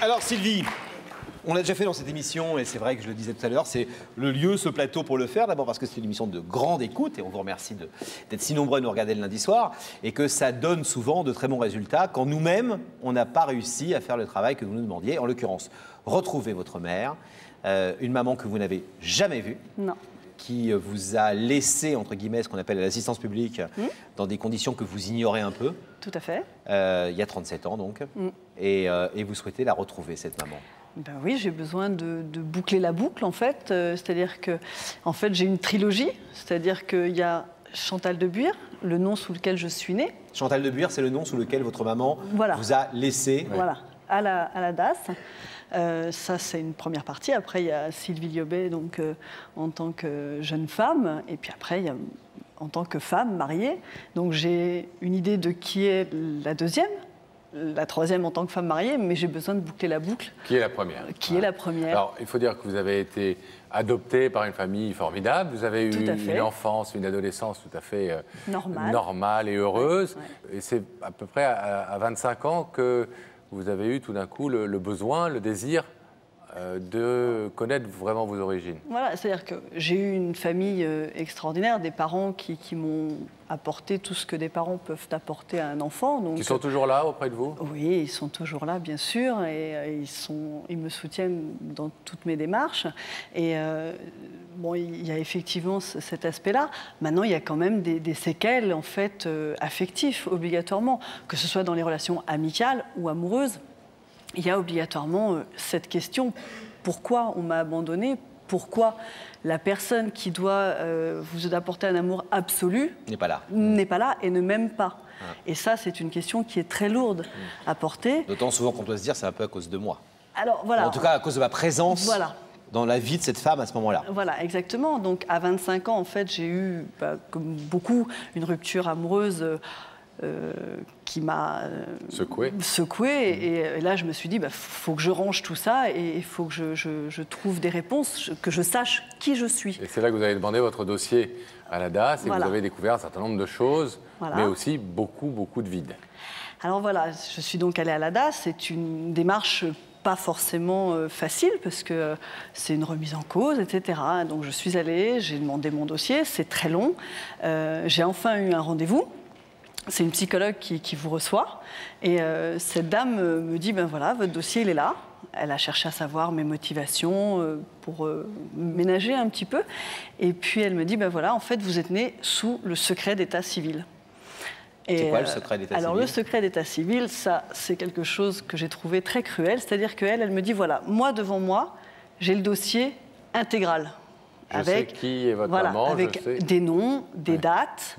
Alors Sylvie, on l'a déjà fait dans cette émission et c'est vrai que je le disais tout à l'heure, c'est le lieu, ce plateau pour le faire. D'abord parce que c'est une émission de grande écoute et on vous remercie d'être si nombreux à nous regarder le lundi soir et que ça donne souvent de très bons résultats quand nous-mêmes, on n'a pas réussi à faire le travail que vous nous demandiez. En l'occurrence, retrouver votre mère, une maman que vous n'avez jamais vue. Non. Qui vous a laissé, entre guillemets, ce qu'on appelle l'assistance publique, dans des conditions que vous ignorez un peu. Tout à fait. Il y a 37 ans, donc. Et vous souhaitez la retrouver, cette maman. Ben oui, j'ai besoin de boucler la boucle, en fait. C'est-à-dire que, en fait, j'ai une trilogie. C'est-à-dire qu'il y a Chantal de Buire, le nom sous lequel je suis née. Chantal de Buire, c'est le nom sous lequel votre maman vous a laissé. Voilà, à la DAS. Ça, c'est une première partie. Après, il y a Sylvie Liobet, donc, en tant que jeune femme. Et puis après, il y a en tant que femme mariée. Donc, j'ai une idée de qui est la deuxième, la troisième en tant que femme mariée, mais j'ai besoin de boucler la boucle. Qui est la première. Qui est la première. Alors, il faut dire que vous avez été adoptée par une famille formidable. Vous avez eu une enfance, une adolescence tout à fait normale et heureuse. Ouais. Et c'est à peu près à 25 ans que vous avez eu tout d'un coup le besoin, le désir de connaître vraiment vos origines. Voilà, c'est-à-dire que j'ai eu une famille extraordinaire, des parents qui m'ont apporté tout ce que des parents peuvent apporter à un enfant. Donc, qui sont toujours là auprès de vous? Oui, ils sont toujours là, bien sûr, et ils me soutiennent dans toutes mes démarches. Et bon, il y a effectivement cet aspect-là. Maintenant, il y a quand même des séquelles, en fait, affectives, obligatoirement, que ce soit dans les relations amicales ou amoureuses. Il y a obligatoirement cette question, pourquoi on m'a abandonnée? Pourquoi la personne qui doit vous apporter un amour absolu n'est pas là. N'est pas là et ne m'aime pas. Et ça, c'est une question qui est très lourde à porter. D'autant souvent qu'on doit se dire c'est un peu à cause de moi. Alors, voilà. En tout cas, à cause de ma présence dans la vie de cette femme à ce moment-là. Voilà, exactement. Donc, à 25 ans, en fait, j'ai eu, comme beaucoup, une rupture amoureuse qui m'a secouée. Et là, je me suis dit, faut que je range tout ça et il faut que je trouve des réponses, que je sache qui je suis. Et c'est là que vous avez demandé votre dossier à la DAS et que vous avez découvert un certain nombre de choses, mais aussi beaucoup de vide. Alors voilà, je suis donc allée à la DAS. C'est une démarche pas forcément facile parce que c'est une remise en cause, etc. Donc je suis allée, j'ai demandé mon dossier, c'est très long. J'ai enfin eu un rendez-vous. C'est une psychologue qui vous reçoit et cette dame me dit, ben voilà, votre dossier, il est là. Elle a cherché à savoir mes motivations pour ménager un petit peu. Et puis elle me dit, ben voilà, en fait, vous êtes né sous le secret d'état civil. C'est quoi le secret d'état civil? Alors le secret d'état civil, ça, c'est quelque chose que j'ai trouvé très cruel. C'est-à-dire qu'elle me dit, voilà, moi, devant moi, j'ai le dossier intégral. Je sais qui est votre maman, avec des noms, des dates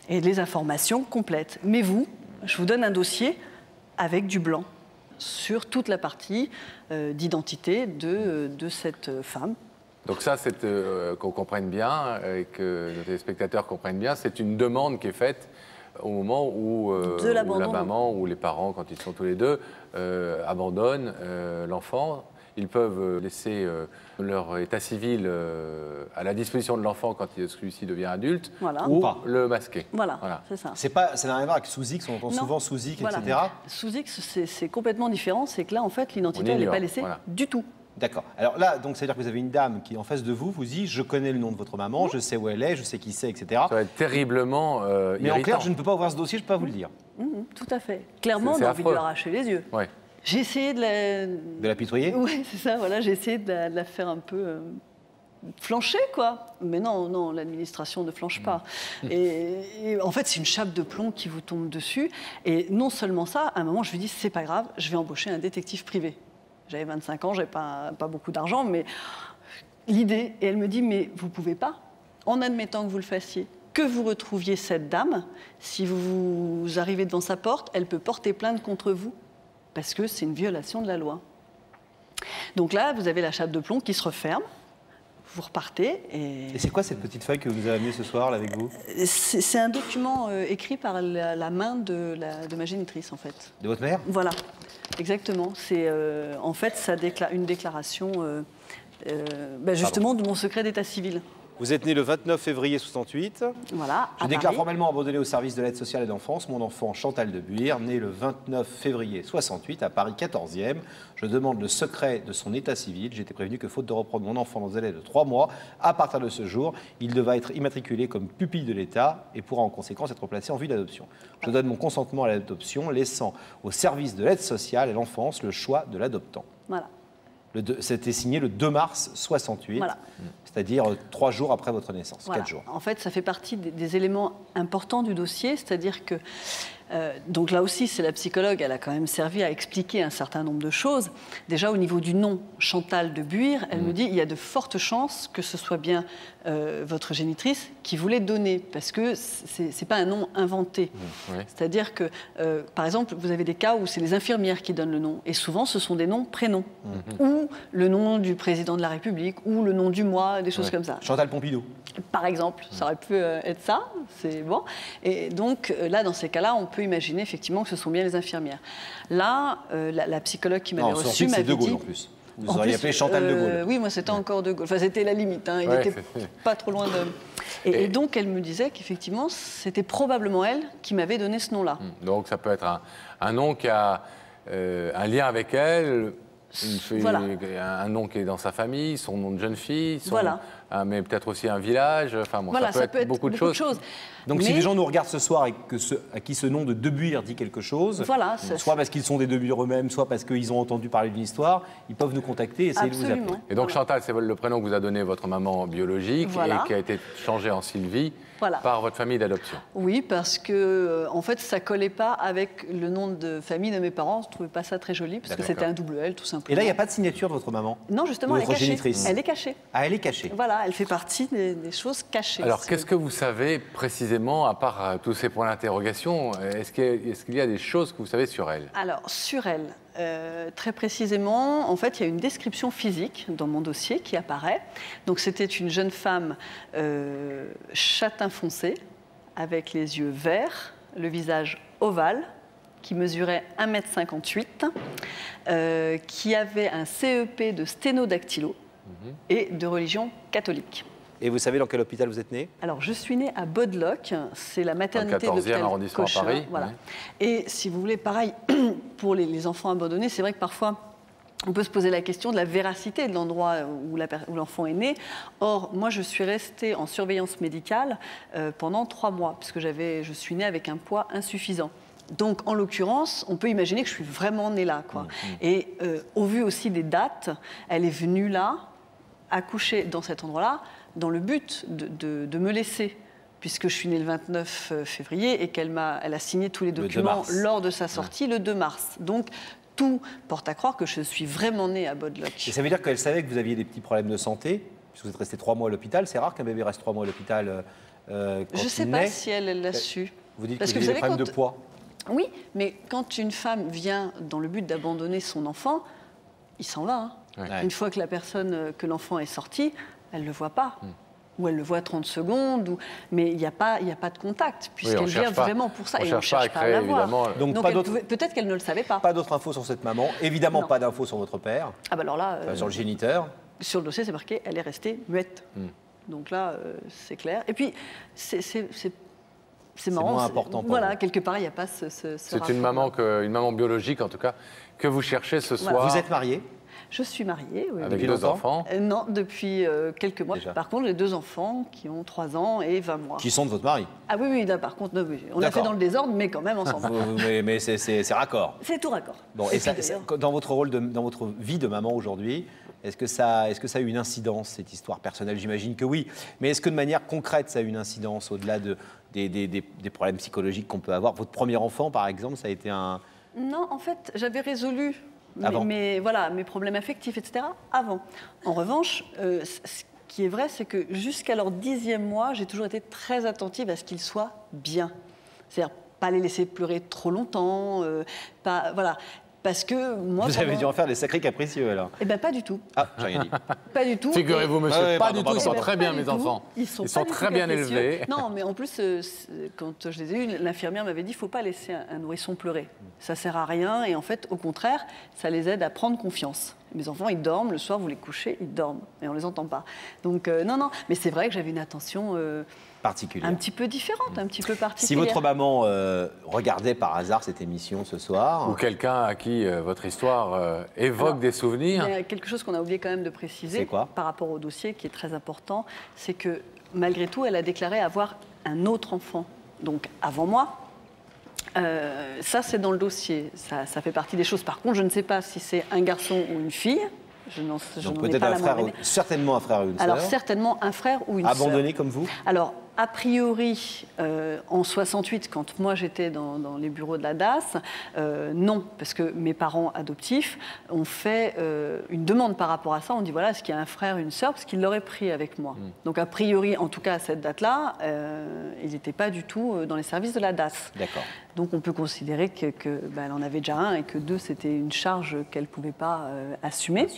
et les informations complètes. Mais vous, je vous donne un dossier avec du blanc sur toute la partie d'identité de cette femme. Donc ça, c'est qu'on comprenne bien et que nos téléspectateurs comprennent bien, c'est une demande qui est faite au moment où la maman ou les parents, quand ils sont tous les deux, abandonnent l'enfant. Ils peuvent laisser leur état civil à la disposition de l'enfant quand celui-ci devient adulte, ou le masquer. Voilà. C'est ça. Ça n'a rien à voir avec sous-X, on entend souvent sous-X, etc. Sous-X, c'est complètement différent, c'est que là, en fait, l'identité, elle n'est pas laissée du tout. D'accord. Alors là, donc, ça veut dire que vous avez une dame qui, en face de vous, vous dit, je connais le nom de votre maman, je sais où elle est, je sais qui c'est, etc. Ça va être terriblement Mais en clair, je ne peux pas ouvrir ce dossier, je ne peux pas vous le dire. Tout à fait. Clairement, on a envie de lui arracher les yeux. Ouais. J'ai essayé de l'apitoyer. Oui, c'est ça, voilà, j'ai essayé de la faire un peu flancher, quoi. Mais non, l'administration ne flanche pas. Et en fait, c'est une chape de plomb qui vous tombe dessus. Et non seulement ça, à un moment, je lui dis, c'est pas grave, je vais embaucher un détective privé. J'avais 25 ans, j'avais pas beaucoup d'argent, mais l'idée, et elle me dit, mais vous pouvez pas, en admettant que vous le fassiez, que vous retrouviez cette dame, si vous arrivez devant sa porte, elle peut porter plainte contre vous. Parce que c'est une violation de la loi. Donc là, vous avez la chape de plomb qui se referme, vous repartez et c'est quoi cette petite feuille que vous avez amenée ce soir là, avec vous? C'est un document écrit par la main de ma génitrice, en fait. De votre mère? Voilà, exactement. C'est en fait une déclaration justement de mon secret d'état civil. Vous êtes né le 29 février 68. Voilà. Je déclare formellement abandonné au service de l'aide sociale et d'enfance mon enfant Chantal de Buire, né le 29 février 68 à Paris 14e. Je demande le secret de son état civil. J'ai été prévenu que faute de reprendre mon enfant dans un délai de 3 mois, à partir de ce jour, il devra être immatriculé comme pupille de l'État et pourra en conséquence être placé en vue d'adoption. Je donne mon consentement à l'adoption, laissant au service de l'aide sociale et l'enfance le choix de l'adoptant. Voilà. C'était signé le 2 mars 68, voilà. C'est-à-dire 3 jours après votre naissance, voilà. 4 jours. En fait, ça fait partie des éléments importants du dossier, c'est-à-dire que, donc là aussi, c'est la psychologue, elle a quand même servi à expliquer un certain nombre de choses. Déjà, au niveau du nom, Chantal de Buire, elle me dit il y a de fortes chances que ce soit bien votre génitrice qui vous l'ait donné, parce que c'est pas un nom inventé. C'est-à-dire que, par exemple, vous avez des cas où c'est les infirmières qui donnent le nom, et souvent, ce sont des noms prénoms, ou le nom du président de la République, ou le nom du mois, des choses comme ça. Chantal Pompidou. Par exemple, ça aurait pu être ça, c'est bon. Et donc, là, dans ces cas-là, on peut imaginer effectivement que ce sont bien les infirmières. Là, la psychologue qui m'avait reçue m'avait dit... De Gaulle en plus. Vous auriez appelé Chantal de Gaulle. Oui, moi, c'était encore de Gaulle. Enfin, c'était la limite, hein. Il n'était pas trop loin de... Et donc, elle me disait qu'effectivement, c'était probablement elle qui m'avait donné ce nom-là. Donc, ça peut être un nom qui a un lien avec elle... un nom qui est dans sa famille, son nom de jeune fille, mais peut-être aussi un village, enfin bon, ça peut être beaucoup de choses. Donc si les gens nous regardent ce soir et à qui ce nom de De Buire dit quelque chose, soit parce qu'ils sont des De Buire eux-mêmes, soit parce qu'ils ont entendu parler d'une histoire, ils peuvent nous contacter et essayer de vous appeler. Et donc Chantal, c'est le prénom que vous a donné votre maman biologique et qui a été changé en Sylvie. Par votre famille d'adoption. Oui, parce que en fait, ça collait pas avec le nom de famille de mes parents. Je trouvais pas ça très joli, parce que c'était un double L, tout simplement. Et là, il n'y a pas de signature de votre maman? Non, justement, elle est cachée. Elle est cachée. Ah, elle est cachée. Voilà, elle fait partie des choses cachées. Alors, qu'est-ce que vous savez précisément, à part tous ces points d'interrogation? Est-ce qu'il y a des choses que vous savez sur elle? Alors, sur elle, très précisément, en fait, il y a une description physique dans mon dossier qui apparaît. Donc, c'était une jeune femme châtain foncé, avec les yeux verts, le visage ovale, qui mesurait 1,58 m, qui avait un CEP de sténodactylo et de religion catholique. Et vous savez dans quel hôpital vous êtes née? Alors, je suis née à Bodeloc, c'est la maternité de l'hôpital arrondissement Cochin, à Paris. Voilà. Et si vous voulez, pareil, pour les enfants abandonnés, c'est vrai que parfois, on peut se poser la question de la véracité de l'endroit où l'enfant est né. Or, moi, je suis restée en surveillance médicale pendant 3 mois, puisque je suis née avec un poids insuffisant. Donc, en l'occurrence, on peut imaginer que je suis vraiment née là, quoi. Et au vu aussi des dates, elle est venue là, accoucher dans cet endroit-là, dans le but de me laisser, puisque je suis née le 29 février et qu'elle a signé tous les documents lors de sa sortie le 2 mars. Donc, tout porte à croire que je suis vraiment née à Bodeloc. Et ça veut dire qu'elle savait que vous aviez des petits problèmes de santé, puisque vous êtes resté 3 mois à l'hôpital. C'est rare qu'un bébé reste 3 mois à l'hôpital quand je ne sais pas si elle l'a su. Vous dites que vous avez des problèmes de poids. Oui, mais quand une femme vient dans le but d'abandonner son enfant, il s'en va. Une fois que que l'enfant est sorti, elle ne le voit pas. Ou elle le voit 30 secondes, mais il n'y a pas de contact, puisqu'elle vient vraiment pour ça. Et on ne cherche pas à la voir. Donc peut-être qu'elle ne le savait pas. Pas d'autres infos sur cette maman, évidemment pas d'infos sur votre père. Ah bah alors là, sur le géniteur. Sur le dossier, c'est marqué, elle est restée muette. Donc là, c'est clair. Et puis, c'est marrant. Moins important pour voilà, vous. quelque part, il n'y a pas ce C'est une maman biologique, en tout cas, que vous cherchez ce soir. Vous êtes mariée? Je suis mariée, oui. Avec 2 enfants? Non, depuis quelques mois. Déjà. Par contre, j'ai 2 enfants qui ont 3 ans et 20 mois. Qui sont de votre mari? Ah oui, là, par contre, oui. On a fait dans le désordre, mais quand même ensemble. mais c'est raccord. C'est tout raccord. Bon, et dans votre rôle, dans votre vie de maman aujourd'hui, est-ce que ça a eu une incidence, cette histoire personnelle? J'imagine que oui. Mais est-ce que de manière concrète, ça a eu une incidence au-delà des problèmes psychologiques qu'on peut avoir? Votre premier enfant, par exemple, ça a été un... Non, en fait, j'avais résolu mes problèmes affectifs, etc., avant. En revanche, ce qui est vrai, c'est que jusqu'à leur 10e mois, j'ai toujours été très attentive à ce qu'ils soient bien. C'est-à-dire pas les laisser pleurer trop longtemps, voilà. Parce que moi... Vous avez dû en faire des sacrés capricieux, alors? Eh bien, pas du tout. Ah, j'ai rien dit. Pas du tout. Figurez-vous, monsieur, pas du tout. Ils sont très bien, mes enfants. Ils sont très bien élevés. Non, mais en plus, quand je les ai eus, l'infirmière m'avait dit, il ne faut pas laisser un nourrisson pleurer. Ça ne sert à rien. Et en fait, au contraire, ça les aide à prendre confiance. Mes enfants, ils dorment, le soir, vous les couchez, ils dorment, et on ne les entend pas. Donc, non, mais c'est vrai que j'avais une attention particulière. Un petit peu différente, un petit peu particulière. Si votre maman regardait par hasard cette émission ce soir... Ou quelqu'un à qui votre histoire évoque des souvenirs... Il y a quelque chose qu'on a oublié quand même de préciser par rapport au dossier, qui est très important, c'est que, malgré tout, elle a déclaré avoir un autre enfant. Donc, avant moi... ça, c'est dans le dossier. Ça fait partie des choses. Par contre, je ne sais pas si c'est un garçon ou une fille. Je n'en ai pas la moindre idée. Certainement un frère ou une sœur. Alors, certainement un frère ou une sœur. Abandonné comme vous? Alors, a priori, en 68, quand moi j'étais dans les bureaux de la DAS, non, parce que mes parents adoptifs ont fait une demande par rapport à ça. On dit, voilà, est-ce qu'il y a un frère, une sœur? Parce qu'ils l'auraient pris avec moi. Donc, a priori, en tout cas à cette date-là, il n'était pas du tout dans les services de la DAS. D'accord. Donc, on peut considérer qu'elle en avait déjà un et que deux, c'était une charge qu'elle ne pouvait pas assumer.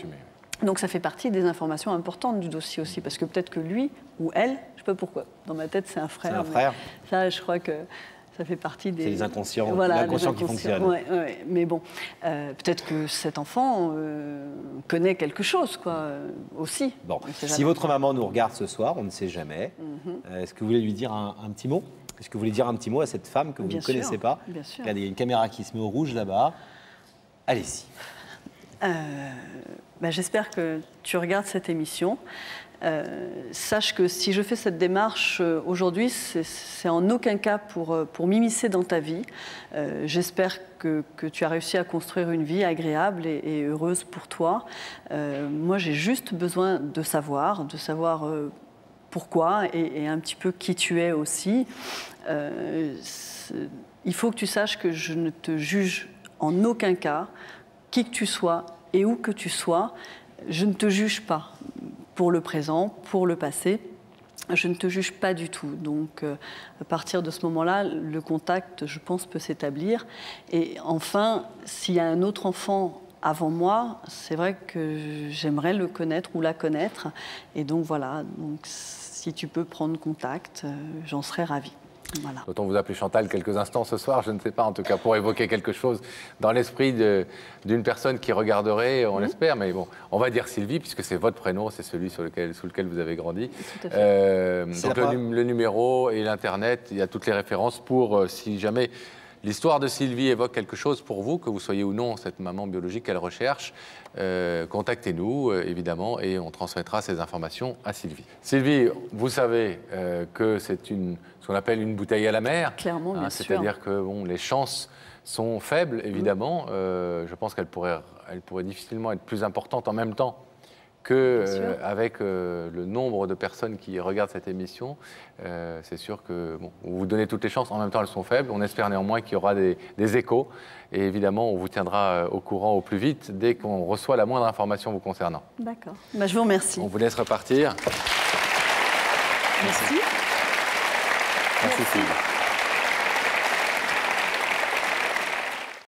Donc, ça fait partie des informations importantes du dossier aussi, parce que peut-être que lui ou elle, je ne sais pas pourquoi, dans ma tête, c'est un frère. C'est un frère. Ça, je crois que ça fait partie des... C'est les inconscients, voilà, l'inconscient qui fonctionne. Ouais. Mais bon, peut-être que cet enfant connaît quelque chose, quoi, aussi. Bon, si votre maman nous regarde ce soir, on ne sait jamais, est-ce que vous voulez lui dire un petit mot? Est-ce que vous voulez dire un petit mot à cette femme que vous ne connaissez pas? Bien sûr. Regardez, il y a une caméra qui se met au rouge là-bas. Allez-y. J'espère que tu regardes cette émission. Sache que si je fais cette démarche aujourd'hui, c'est en aucun cas pour m'immiscer dans ta vie. J'espère que tu as réussi à construire une vie agréable et heureuse pour toi. Moi, j'ai juste besoin de savoir pourquoi et un petit peu qui tu es aussi. Il faut que tu saches que je ne te juge en aucun cas, qui que tu sois et où que tu sois. Je ne te juge pas pour le présent, pour le passé. Je ne te juge pas du tout. Donc, à partir de ce moment-là, le contact, je pense, peut s'établir. Et enfin, s'il y a un autre enfant avant moi, c'est vrai que j'aimerais le connaître ou la connaître. Et donc, voilà. Donc, si tu peux prendre contact, j'en serais ravie. Voilà. Peut-on vous appeler Chantal quelques instants ce soir? Je ne sais pas, en tout cas, pour évoquer quelque chose dans l'esprit d'une personne qui regarderait, on l'espère, mais bon, on va dire Sylvie, puisque c'est votre prénom, c'est celui sous lequel vous avez grandi. Tout à fait. Donc le numéro et l'Internet, il y a toutes les références pour, si jamais l'histoire de Sylvie évoque quelque chose pour vous, que vous soyez ou non cette maman biologique qu'elle recherche, contactez-nous, évidemment, et on transmettra ces informations à Sylvie. Sylvie, vous savez que c'est ce qu'on appelle une bouteille à la mer. Clairement, bien sûr. C'est-à-dire que les chances sont faibles, évidemment. Je pense qu'elle pourrait difficilement être plus importante en même temps qu'avec le nombre de personnes qui regardent cette émission. C'est sûr que vous donnez toutes les chances, en même temps elles sont faibles. On espère néanmoins qu'il y aura des échos. Et évidemment, on vous tiendra au courant au plus vite dès qu'on reçoit la moindre information vous concernant. D'accord. Je vous remercie. On vous laisse repartir. Merci. Merci Sylvie.